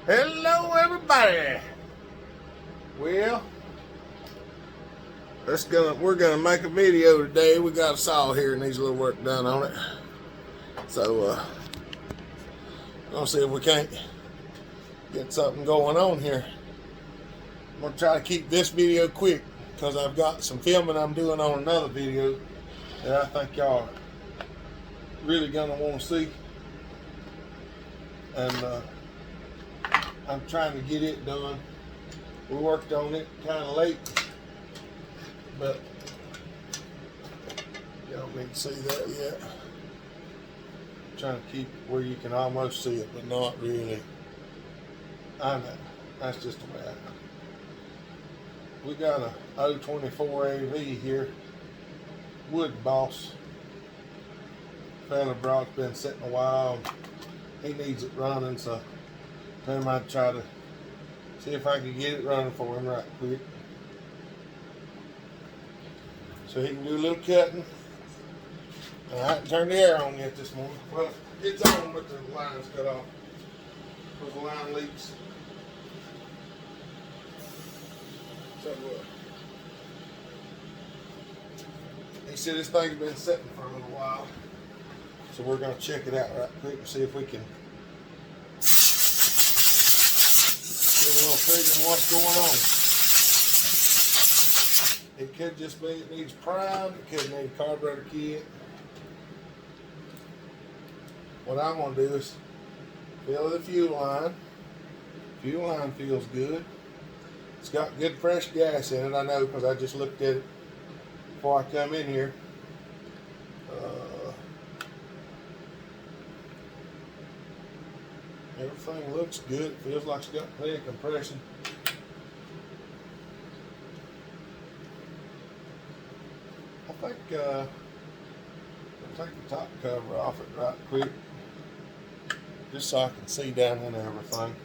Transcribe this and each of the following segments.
Hello, everybody. Well, we're gonna make a video today. We got a saw here and needs a little work done on it. So, gonna see if we can't get something going on here. I'm gonna try to keep this video quick because I've got some filming I'm doing on another video that I think y'all are really gonna want to see. And I'm trying to get it done. We worked on it kind of late, but you don't need to see that yet. I'm trying to keep it where you can almost see it, but not really. I know, that's just the way I know. We got a 024 AV here, Wood Boss. Fella brock's been sitting a while. He needs it running, so I might try to see if I can get it running for him right quick, so he can do a little cutting. I haven't turned the air on yet this morning. Well, it's on, but the line's cut off because the line leaks. So he said this thing's been sitting for a little while, so we're going to check it out right quick and see if we can get a little figure on what's going on. It could just be it needs primed, it could need a carburetor kit. What I'm going to do is fill the fuel line. Fuel line feels good. It's got good fresh gas in it, I know, because I just looked at it before I come in here. Everything looks good. It feels like it's got plenty of compression. I think I'll take the top cover off it right quick, just so I can see down in everything.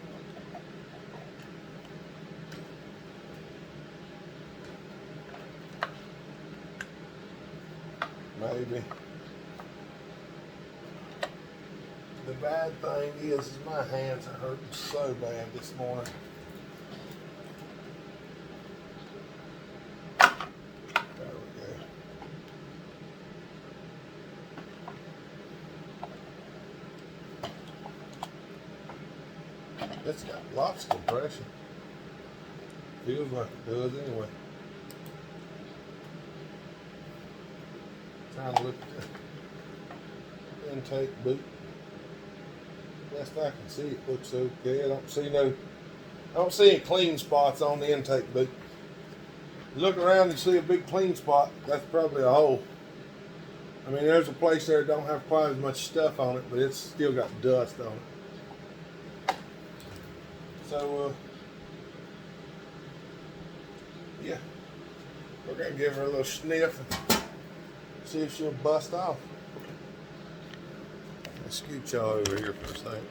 Maybe. The bad thing is my hands are hurting so bad this morning. There we go. It's got lots of compression. Feels like it does anyway. Trying to look at the intake boot. Best I can see, it looks okay. I don't see any clean spots on the intake boot. You look around and see a big clean spot, that's probably a hole. I mean, there's a place there that don't have quite as much stuff on it, but it's still got dust on it. So, yeah, we're gonna give her a little sniff and see if she'll bust off. Let's scoot y'all over here for a second.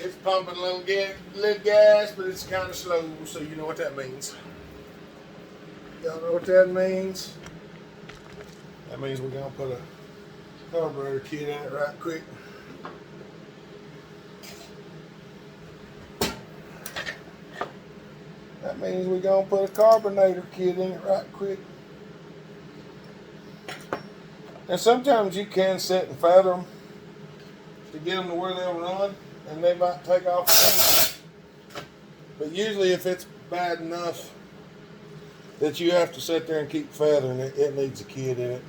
It's pumping a little gas, but it's kind of slow, so you know what that means. Y'all know what that means? That means we're gonna put a carburetor kit in it right quick. That means we're gonna put a carburetor kit in it right quick. And sometimes you can set and feather them to get them to where they'll run, and they might take off. But usually if it's bad enough that you have to sit there and keep feathering it, it needs a kit in it.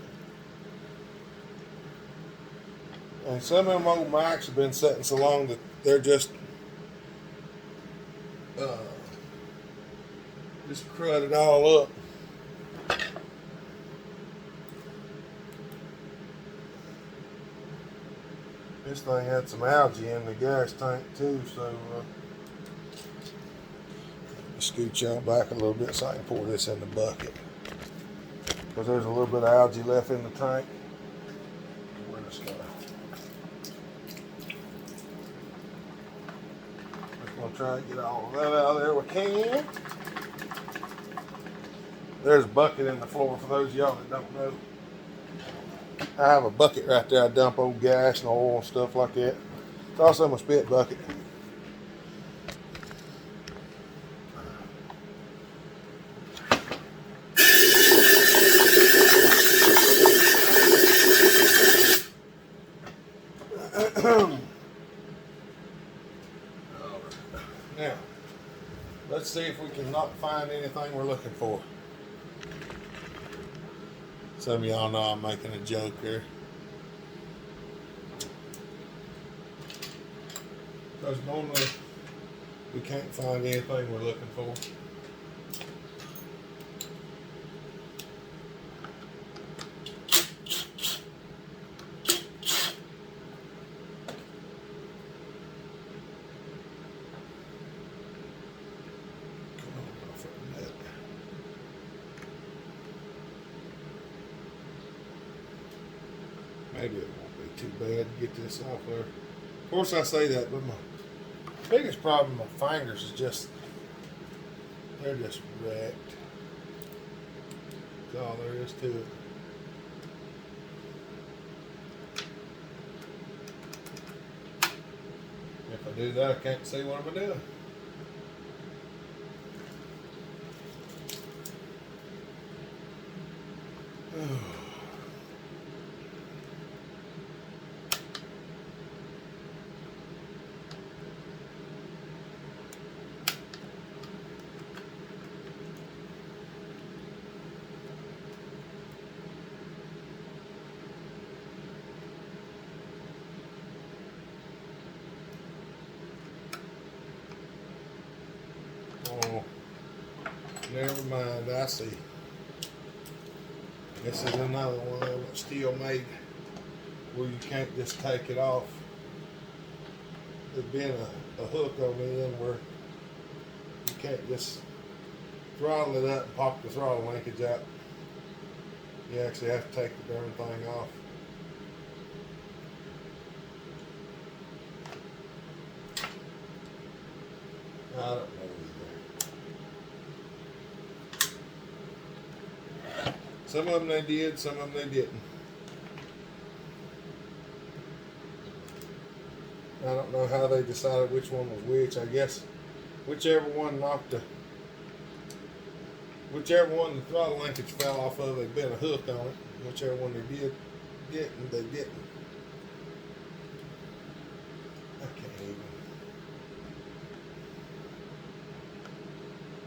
And some of them old mics have been sitting so long that they're just cruded all up. This thing had some algae in the gas tank too, so scoot y'all back a little bit so I can pour this in the bucket. Because there's a little bit of algae left in the tank. Where this guy? Just gonna try to get all of that out of there we can. There's a bucket in the floor for those of y'all that don't know. I have a bucket right there. I dump old gas and oil and stuff like that. It's also my spit bucket. Now, let's see if we can not find anything we're looking for. Some of y'all know I'm making a joke here. Because normally we can't find anything we're looking for. Maybe it won't be too bad to get this off there. Of course I say that, but my biggest problem with my fingers is just, they're just wrecked. That's all there is to it. If I do that, I can't see what I'm doing. Oh, never mind, I see. This is another one that Stihl made where you can't just take it off. There's been a hook on the end where you can't just throttle it up and pop the throttle linkage out. You actually have to take the darn thing off. I don't know either. Some of them they did, some of them they didn't. I don't know how they decided which one was which. I guess whichever one the throttle linkage fell off of, they bent a hook on it. Whichever one they didn't, they didn't.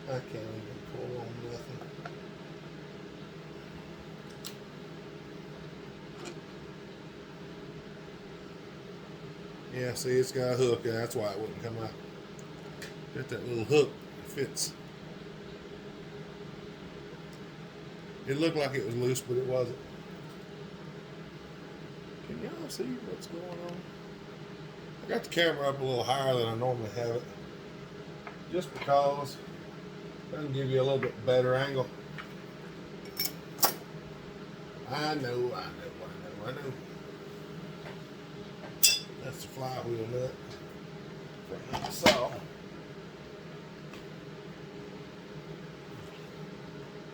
I can't even pull on nothing. Yeah, see, it's got a hook, and that's why it wouldn't come out. Got that little hook, fits. It looked like it was loose, but it wasn't. Can y'all see what's going on? I got the camera up a little higher than I normally have it, just because it'll give you a little bit better angle. I know. That's the flywheel nut from the saw.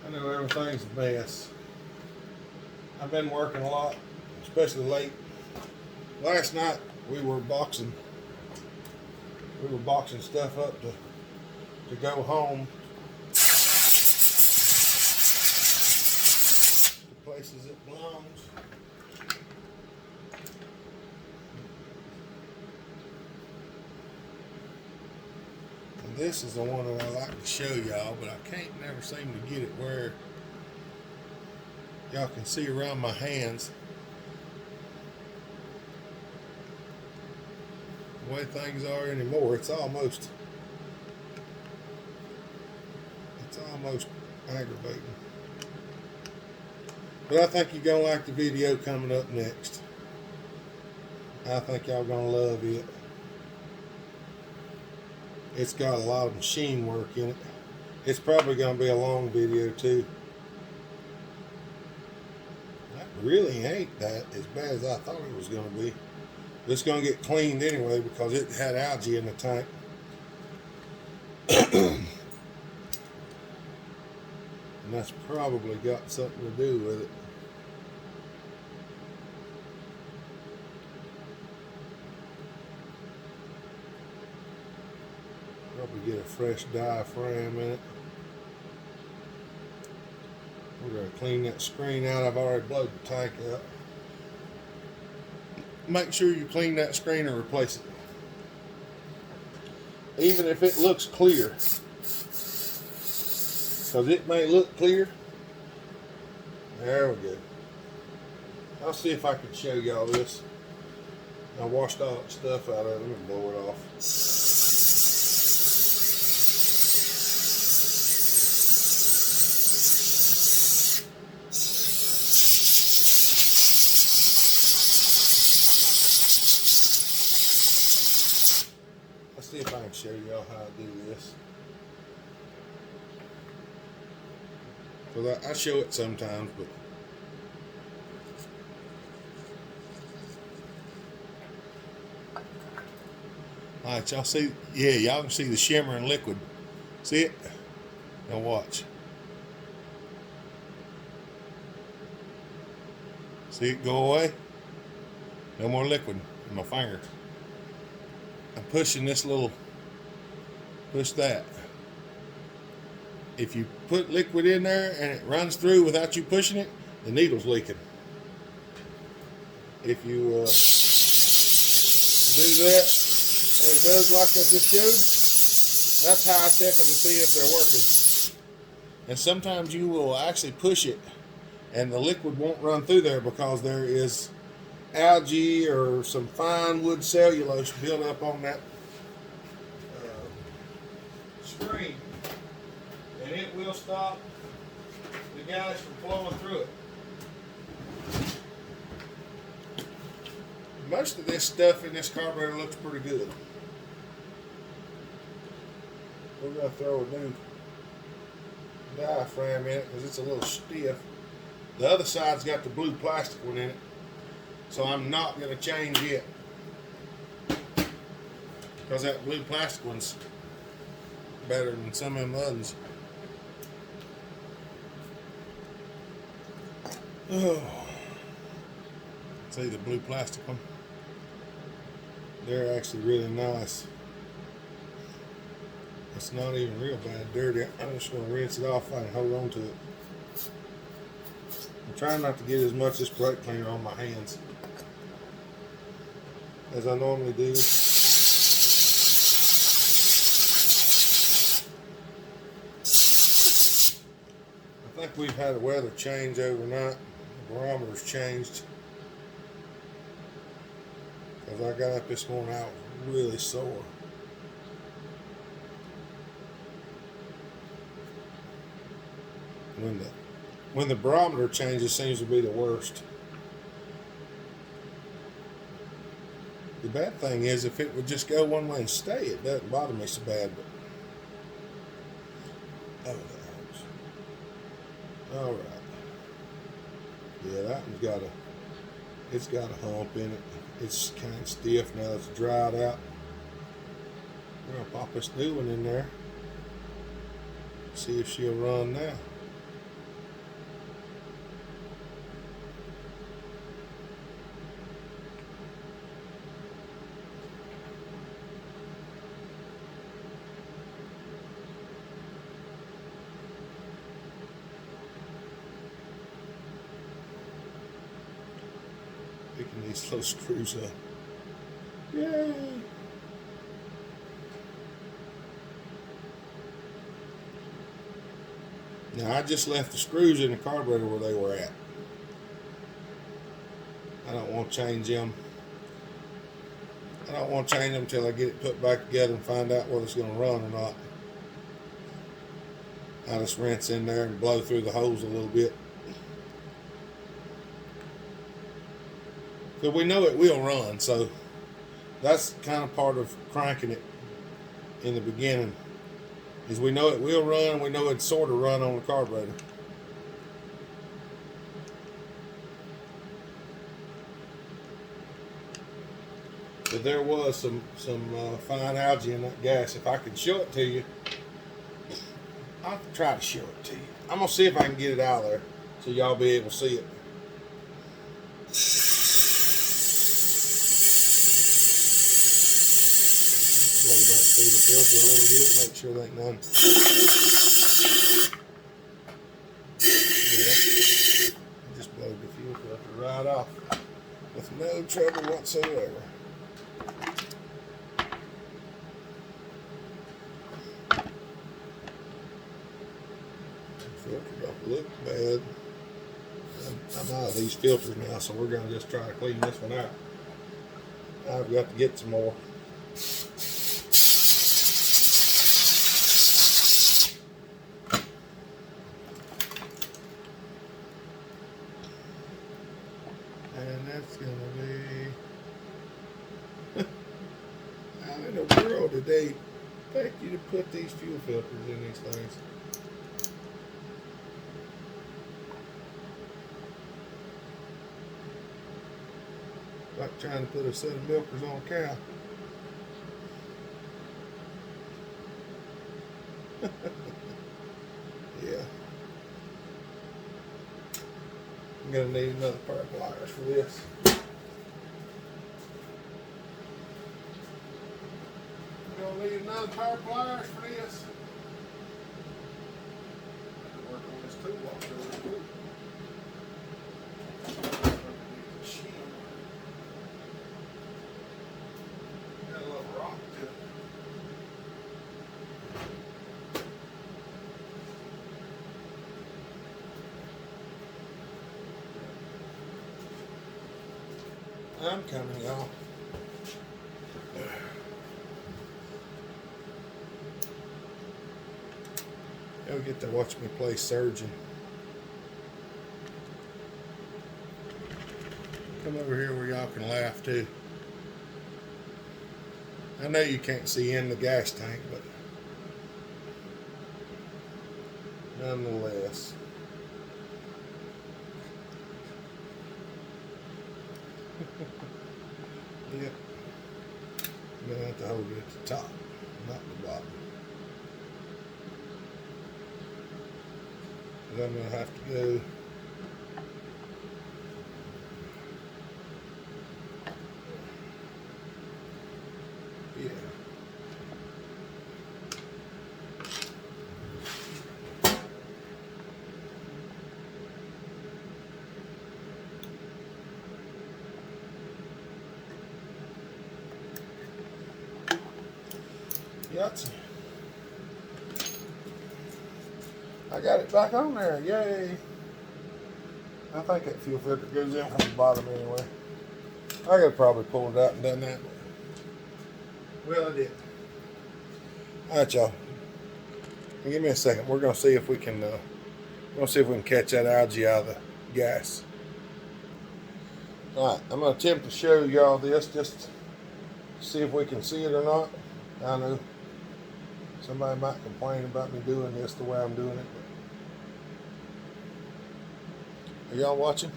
I know everything's a mess. I've been working a lot, especially late. Last night we were boxing stuff up to go home to places it belongs. And this is the one that I like to show y'all, but I can't never seem to get it where y'all can see around my hands. the way things are anymore, it's almost aggravating. But I think you're going to like the video coming up next. I think y'all going to love it. It's got a lot of machine work in it. It's probably going to be a long video too. That really ain't that as bad as I thought it was going to be. It's going to get cleaned anyway because it had algae in the tank. And that's probably got something to do with it. Probably get a fresh diaphragm in it. We're going to clean that screen out. I've already blowed the tank up. Make sure you clean that screen and replace it. Even if it looks clear. Because it may look clear. There we go. I'll see if I can show y'all this. I washed all that stuff out of it. Let me blow it off. See if I can show y'all how to do this. Because I show it sometimes, but alright, y'all see? Yeah, y'all can see the shimmering liquid. See it? Now watch. See it go away? No more liquid in my finger. I'm pushing this little, push that. If you put liquid in there and it runs through without you pushing it, the needle's leaking. If you do that and it does like I just showed, that's how I check them to see if they're working. And sometimes you will actually push it and the liquid won't run through there because there is algae or some fine wood cellulose built up on that screen, and it will stop the gas from flowing through it. Most of this stuff in this carburetor looks pretty good. We're going to throw a new diaphragm in it because it's a little stiff. The other side's got the blue plastic one in it. So I'm not going to change it because that blue plastic one's better than some of them others. Oh. See the blue plastic one? They're actually really nice. It's not even real bad dirty. I'm just going to rinse it off and hold on to it. I'm trying not to get as much of this brake cleaner on my hands as I normally do. I think we've had a weather change overnight. The barometer's changed. Because I got up this morning out really sore. When the barometer changes, seems to be the worst. The bad thing is, if it would just go one way and stay, it doesn't bother me so bad. But oh, that hurts. All right. Yeah, that one's it's got a hump in it. It's kind of stiff now. It's dried out. We're gonna pop this new one in there. See if she'll run now. Picking these little screws up. Yay! Now I just left the screws in the carburetor where they were at. I don't want to change them. I don't want to change them until I get it put back together and find out whether it's going to run or not. I just rinse in there and blow through the holes a little bit. So we know it will run, so that's kind of part of cranking it in the beginning, is we know it will run and we know it sort of run on the carburetor. But there was some fine algae in that gas. If I could show it to you, I'll try to show it to you. I'm gonna see if I can get it out of there so y'all be able to see it. Blow back through the filter a little bit, make sure there ain't none. Yeah. Just blowed the fuel filter right off with no trouble whatsoever. Filter don't look bad. I'm out of these filters now, so we're going to just try to clean this one out. I've got to get some more. And that's going to be... How in the world did they expect you to put these fuel filters in these things? Like trying to put a set of milkers on a cow. Yeah. I'm gonna need another pair of pliers for this. I'm gonna need another pair of pliers for this. I have to work on this toolbox real quick. I'm coming, y'all. Y'all get to watch me play surgeon. Come over here where y'all can laugh too. I know you can't see in the gas tank, but nonetheless. Yep. I'm going to have to hold it at the top, not the bottom. Because I'm going to have to go yeah. Yahtzee. I got it back on there. Yay. I think that fuel filter goes in from the bottom anyway. I could probably pull it out and done that. Well, I did. Alright, y'all. Give me a second. We're gonna see if we can catch that algae out of the gas. Alright, I'm gonna attempt to show y'all this just to see if we can see it or not. I know somebody might complain about me doing this the way I'm doing it. Are y'all watching?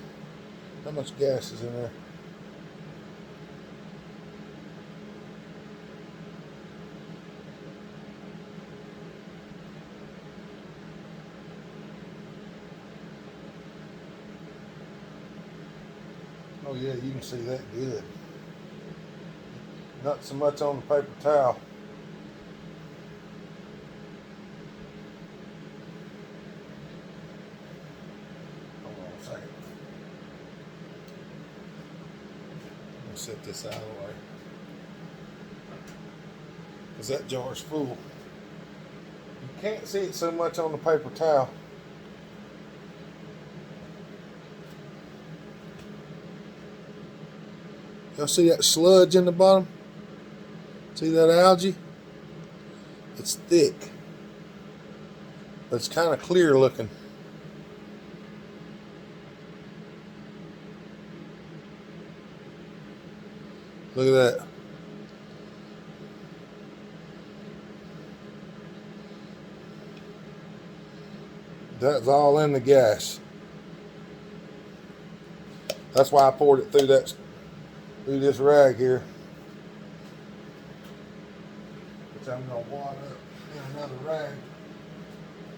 How much gas is in there? Oh yeah, you can see that good. Not so much on the paper towel. Hold on a second. I'm gonna set this out of the way. Because that jar's full. You can't see it so much on the paper towel. Y'all see that sludge in the bottom? See that algae? It's thick, but it's kind of clear looking. Look at that. That's all in the gas. That's why I poured it through this rag here. Which I'm gonna water up in another rag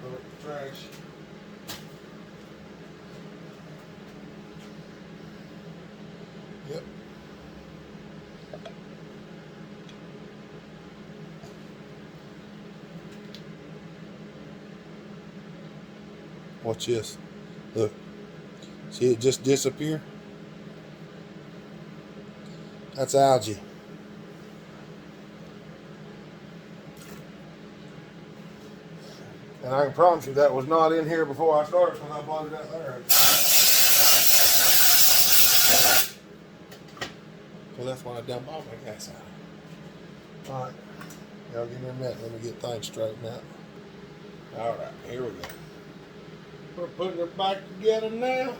for the trash. Yep. Watch this. Look. See it just disappear? That's algae. And I can promise you that was not in here before I started when I bought it out there. So that's why I dumped all my gas out. Alright. Y'all give me a minute. Let me get things straightened out. Alright, here we go. We're putting it back together now.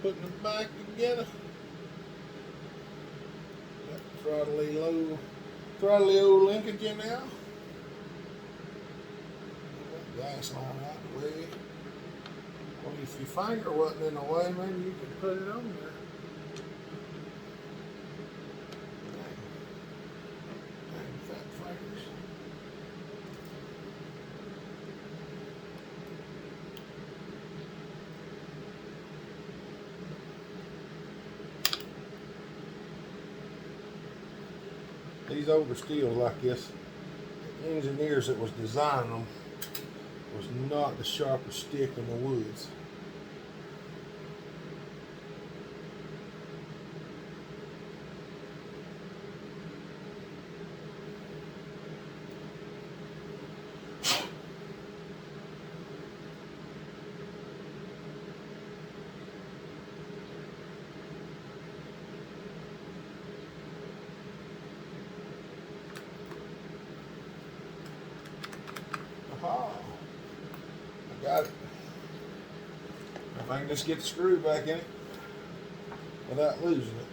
Putting it back together. Got the throttly old linkage in now. Gas line out of the way. Well, if your finger wasn't in the way, maybe you could put it on there. Dang fat fingers. These older Stihls like this, the engineers that was designing them was not the sharpest stick in the woods. Aha! I got it. If I can just get the screw back in it without losing it.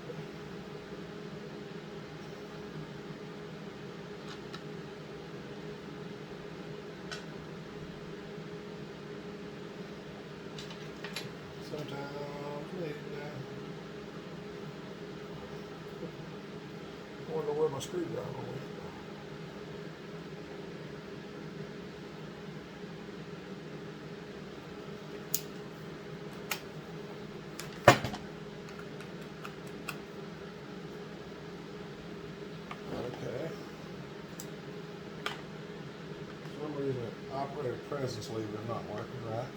Sometimes lay it down. I wonder where my screwdriver went. For some reason, operator presence lever is not working right.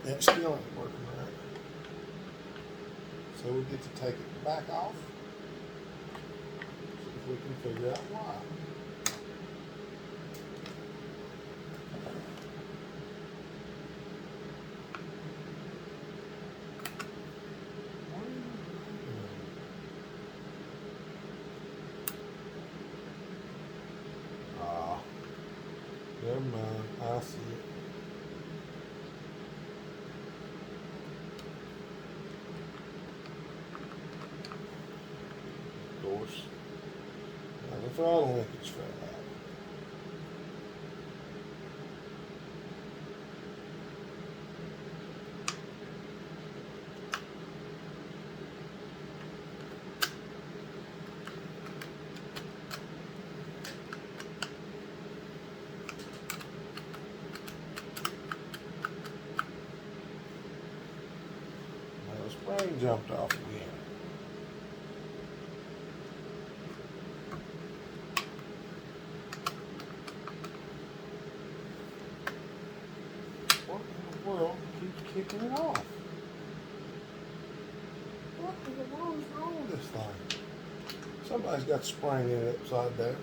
And it still ain't working right. So we get to take it back off. See if we can figure out why. Ah, never mind. I see it. Now the throttle linkage fell out. Now the spring jumped off again. World keeps kicking it off. What in the world is wrong with this thing? Somebody's got the spring in it upside down.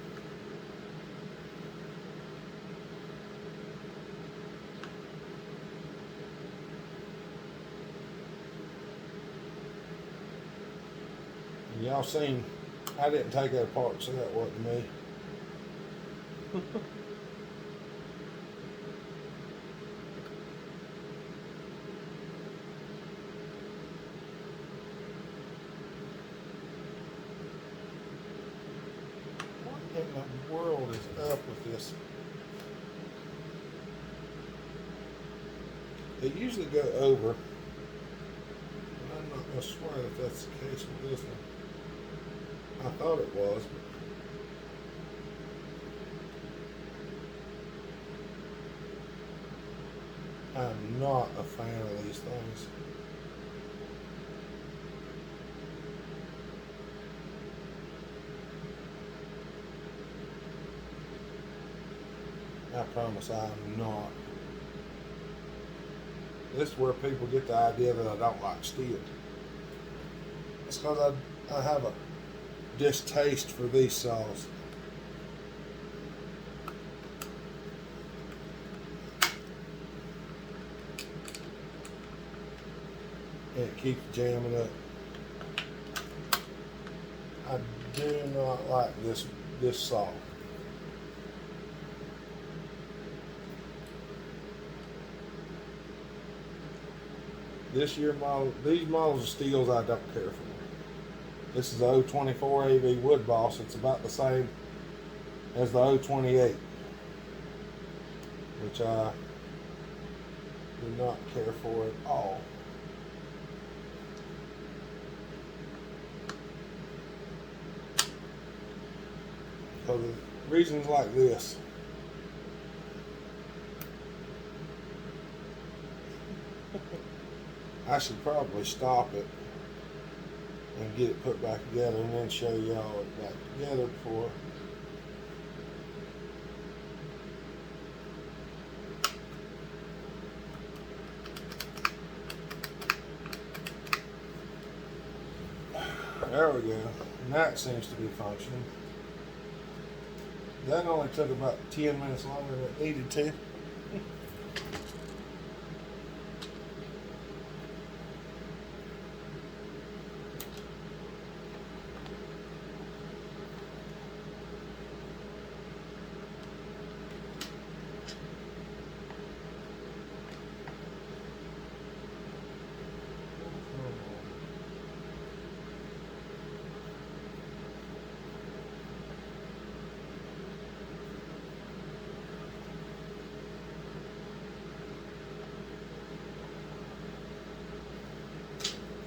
And y'all seen, I didn't take that apart, so that wasn't me. What in the world is up with this? They usually go over, and I'm not going to swear that that's the case with this one. I thought it was, but I'm not a fan of these things. I promise I'm not. This is where people get the idea that I don't like Stihl. It's because I have a distaste for these saws. And it keeps jamming up. I do not like this saw. This year model, these models of Stihls I don't care for. This is the 024 AV Wood Boss. It's about the same as the 028, which I do not care for at all. For the reasons like this. I should probably stop it and get it put back together and then show y'all it back together before. There we go. And that seems to be functioning. That only took about 10 minutes longer than it needed to.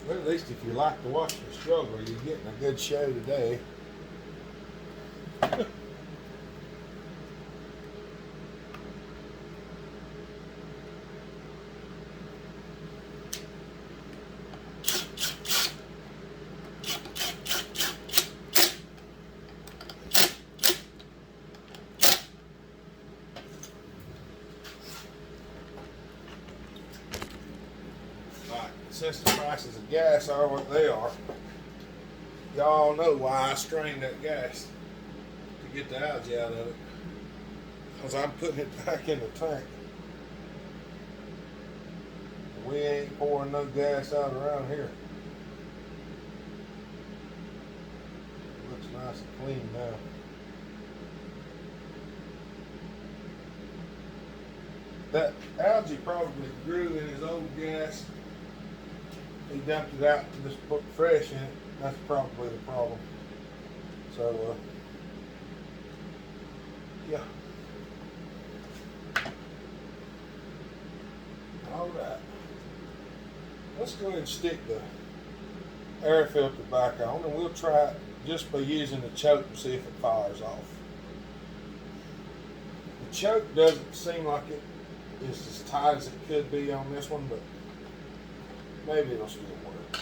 Well, at least if you like to watch the struggle, you're getting a good show today. Since the prices of gas are what they are, y'all know why I strained that gas to get the algae out of it, because I'm putting it back in the tank. We ain't pouring no gas out around here. It looks nice and clean now. That algae probably grew in his old gas. He dumped it out and just put fresh in it. That's probably the problem. So, yeah. All right. Let's go ahead and stick the air filter back on, and we'll try it just by using the choke and see if it fires off. The choke doesn't seem like it is as tight as it could be on this one, but maybe it'll still work.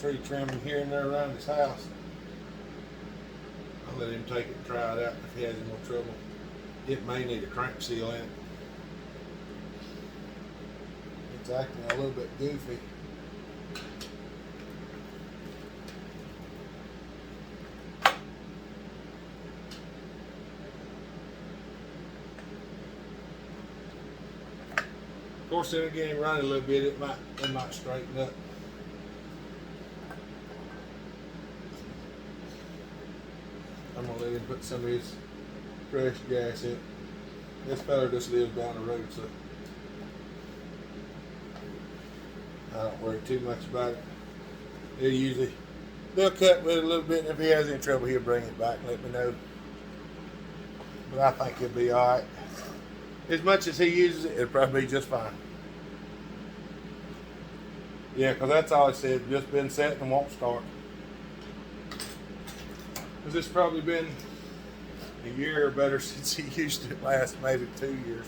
tree trimming here and there around his house. I'll let him take it and try it out if he has any more trouble. It may need a crank seal in it. It's acting a little bit goofy. Of course, then again, running a little bit, it might straighten up. I'm gonna let him put some of his fresh gas in. This fella just lives down the road, so I don't worry too much about it. They'll cut with it a little bit, and if he has any trouble, he'll bring it back and let me know. But I think he'll be all right. As much as he uses it, it'll probably be just fine. Yeah, because that's all it said. Just been set and won't start. Because it's probably been a year or better since he used it last, maybe 2 years.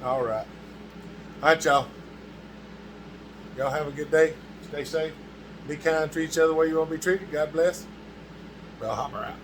All right. All right, y'all. Y'all have a good day. Stay safe. Be kind to each other where you want to be treated. God bless. Well, hopper out.